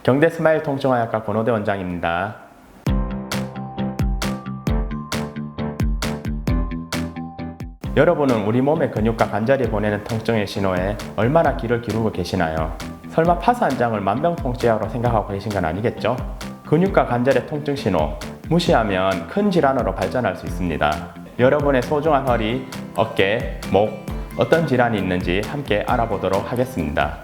경대 스마일 통증의학과 권호대 원장입니다. 여러분은 우리 몸의 근육과 관절이 보내는 통증의 신호에 얼마나 귀를 기울이고 계시나요? 설마 파스한장을 만병통치약으로 생각하고 계신 건 아니겠죠? 근육과 관절의 통증 신호, 무시하면 큰 질환으로 발전할 수 있습니다. 여러분의 소중한 허리, 어깨, 목, 어떤 질환이 있는지 함께 알아보도록 하겠습니다.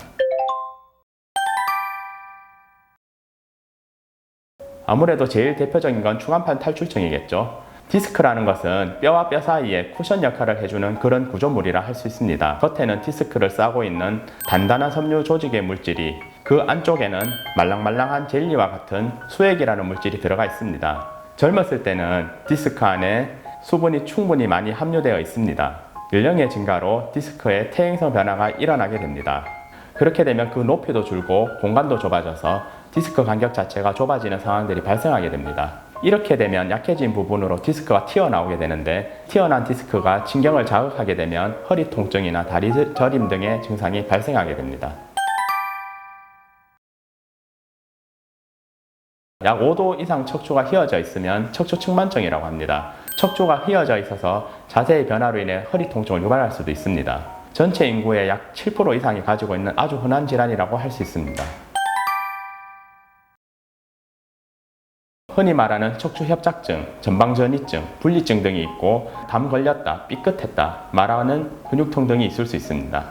아무래도 제일 대표적인 건 추간판 탈출증이겠죠. 디스크라는 것은 뼈와 뼈 사이에 쿠션 역할을 해주는 그런 구조물이라 할 수 있습니다. 겉에는 디스크를 싸고 있는 단단한 섬유 조직의 물질이, 그 안쪽에는 말랑말랑한 젤리와 같은 수액이라는 물질이 들어가 있습니다. 젊었을 때는 디스크 안에 수분이 충분히 많이 함유되어 있습니다. 연령의 증가로 디스크의 퇴행성 변화가 일어나게 됩니다. 그렇게 되면 그 높이도 줄고 공간도 좁아져서 디스크 간격 자체가 좁아지는 상황들이 발생하게 됩니다. 이렇게 되면 약해진 부분으로 디스크가 튀어나오게 되는데, 튀어나온 디스크가 신경을 자극하게 되면 허리 통증이나 다리 저림 등의 증상이 발생하게 됩니다. 약 5도 이상 척추가 휘어져 있으면 척추측만증이라고 합니다. 척추가 휘어져 있어서 자세의 변화로 인해 허리 통증을 유발할 수도 있습니다. 전체 인구의 약 7% 이상이 가지고 있는 아주 흔한 질환이라고 할 수 있습니다. 흔히 말하는 척추협착증, 전방전이증, 분리증 등이 있고, 담 걸렸다, 삐끗했다 말하는 근육통 등이 있을 수 있습니다.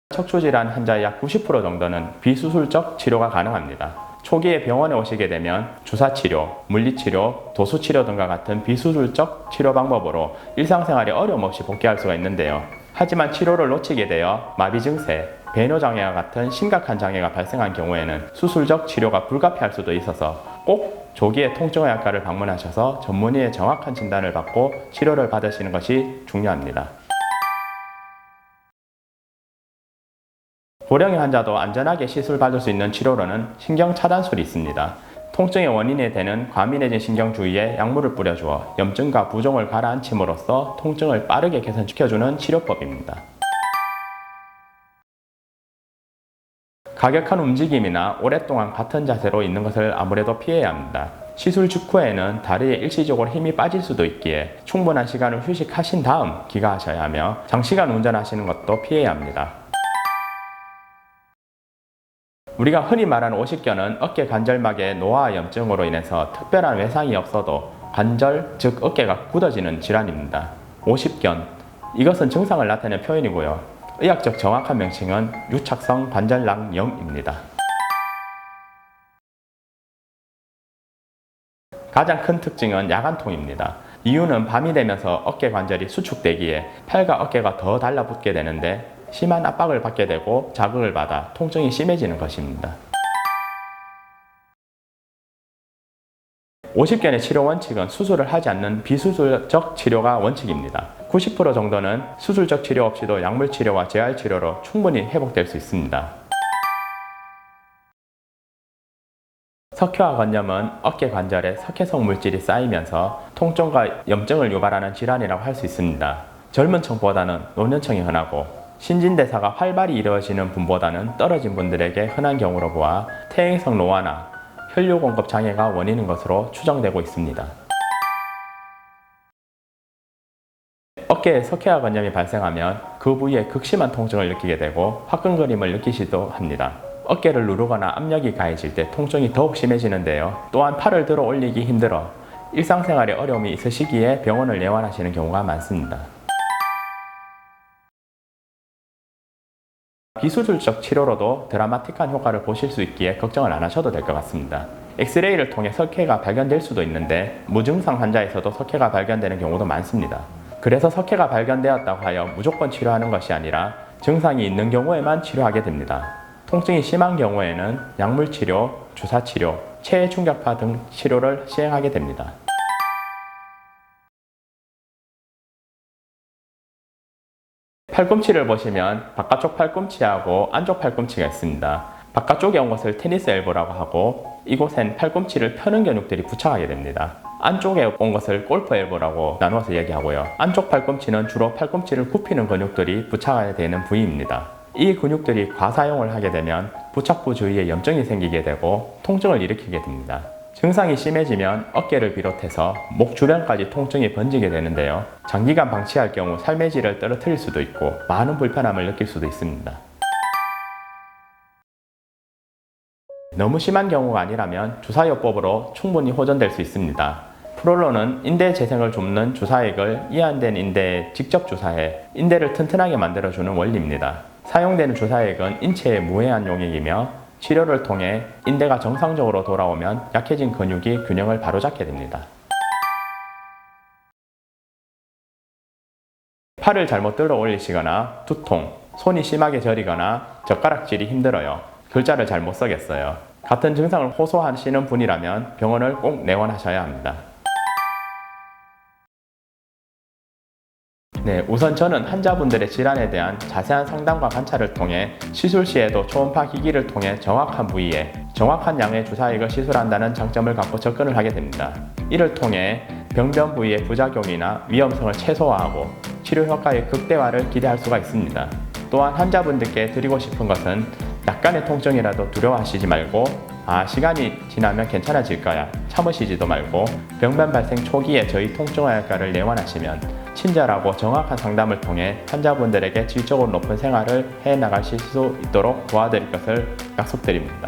척추질환 환자의 약 90% 정도는 비수술적 치료가 가능합니다. 초기에 병원에 오시게 되면 주사치료, 물리치료, 도수치료 등과 같은 비수술적 치료 방법으로 일상생활에 어려움 없이 복귀할 수가 있는데요. 하지만 치료를 놓치게 되어 마비 증세, 배뇨장애와 같은 심각한 장애가 발생한 경우에는 수술적 치료가 불가피할 수도 있어서 꼭 조기에 통증의학과를 방문하셔서 전문의의 정확한 진단을 받고 치료를 받으시는 것이 중요합니다. 고령의 환자도 안전하게 시술받을 수 있는 치료로는 신경차단술이 있습니다. 통증의 원인이 되는 과민해진 신경 주위에 약물을 뿌려주어 염증과 부종을 가라앉힘으로써 통증을 빠르게 개선시켜주는 치료법입니다. 과격한 움직임이나 오랫동안 같은 자세로 있는 것을 아무래도 피해야 합니다. 시술 직후에는 다리에 일시적으로 힘이 빠질 수도 있기에 충분한 시간을 휴식하신 다음 귀가하셔야 하며, 장시간 운전하시는 것도 피해야 합니다. 우리가 흔히 말하는 오십견은 어깨 관절막의 노화 염증으로 인해서 특별한 외상이 없어도 관절, 즉 어깨가 굳어지는 질환입니다. 오십견, 이것은 증상을 나타내는 표현이고요. 의학적 정확한 명칭은 유착성 관절낭염입니다. 가장 큰 특징은 야간통입니다. 이유는 밤이 되면서 어깨 관절이 수축되기에 팔과 어깨가 더 달라붙게 되는데, 심한 압박을 받게 되고 자극을 받아 통증이 심해지는 것입니다. 오십견의 치료 원칙은 수술을 하지 않는 비수술적 치료가 원칙입니다. 90% 정도는 수술적 치료 없이도 약물 치료와 재활 치료로 충분히 회복될 수 있습니다. 석회화 건염은 어깨 관절에 석회성 물질이 쌓이면서 통증과 염증을 유발하는 질환이라고 할 수 있습니다. 젊은 층보다는 노년층이 흔하고, 신진대사가 활발히 이루어지는 분보다는 떨어진 분들에게 흔한 경우로 보아 퇴행성 노화나 혈류 공급 장애가 원인인 것으로 추정되고 있습니다. 어깨에 석회화 건염이 발생하면 그 부위에 극심한 통증을 느끼게 되고 화끈거림을 느끼시기도 합니다. 어깨를 누르거나 압력이 가해질 때 통증이 더욱 심해지는데요. 또한 팔을 들어 올리기 힘들어 일상생활에 어려움이 있으시기에 병원을 내원하시는 경우가 많습니다. 비수술적 치료로도 드라마틱한 효과를 보실 수 있기에 걱정을 안 하셔도 될 것 같습니다. 엑스레이를 통해 석회가 발견될 수도 있는데, 무증상 환자에서도 석회가 발견되는 경우도 많습니다. 그래서 석회가 발견되었다고 하여 무조건 치료하는 것이 아니라 증상이 있는 경우에만 치료하게 됩니다. 통증이 심한 경우에는 약물 치료, 주사 치료, 체외 충격파 등 치료를 시행하게 됩니다. 팔꿈치를 보시면 바깥쪽 팔꿈치하고 안쪽 팔꿈치가 있습니다. 바깥쪽에 온 것을 테니스 엘보라고 하고, 이곳엔 팔꿈치를 펴는 근육들이 부착하게 됩니다. 안쪽에 온 것을 골프 엘보라고 나누어서 얘기하고요. 안쪽 팔꿈치는 주로 팔꿈치를 굽히는 근육들이 부착하게 되는 부위입니다. 이 근육들이 과사용을 하게 되면 부착부 주위에 염증이 생기게 되고 통증을 일으키게 됩니다. 증상이 심해지면 어깨를 비롯해서 목 주변까지 통증이 번지게 되는데요. 장기간 방치할 경우 삶의 질을 떨어뜨릴 수도 있고 많은 불편함을 느낄 수도 있습니다. 너무 심한 경우가 아니라면 주사요법으로 충분히 호전될 수 있습니다. 프롤로는 인대 재생을 돕는 주사액을 이완된 인대에 직접 주사해 인대를 튼튼하게 만들어주는 원리입니다. 사용되는 주사액은 인체에 무해한 용액이며 치료를 통해 인대가 정상적으로 돌아오면 약해진 근육이 균형을 바로잡게 됩니다. 팔을 잘못 들어 올리시거나 두통, 손이 심하게 저리거나 젓가락질이 힘들어요. 글자를 잘못 써겠어요. 같은 증상을 호소하시는 분이라면 병원을 꼭 내원하셔야 합니다. 네, 우선 저는 환자분들의 질환에 대한 자세한 상담과 관찰을 통해 시술 시에도 초음파 기기를 통해 정확한 부위에 정확한 양의 주사액을 시술한다는 장점을 갖고 접근을 하게 됩니다. 이를 통해 병변 부위의 부작용이나 위험성을 최소화하고 치료 효과의 극대화를 기대할 수가 있습니다. 또한 환자분들께 드리고 싶은 것은 약간의 통증이라도 두려워하시지 말고 시간이 지나면 괜찮아질 거야 참으시지도 말고 병변 발생 초기에 저희 통증의학과를 내원하시면 친절하고 정확한 상담을 통해 환자분들에게 질적으로 높은 생활을 해나가실 수 있도록 도와드릴 것을 약속드립니다.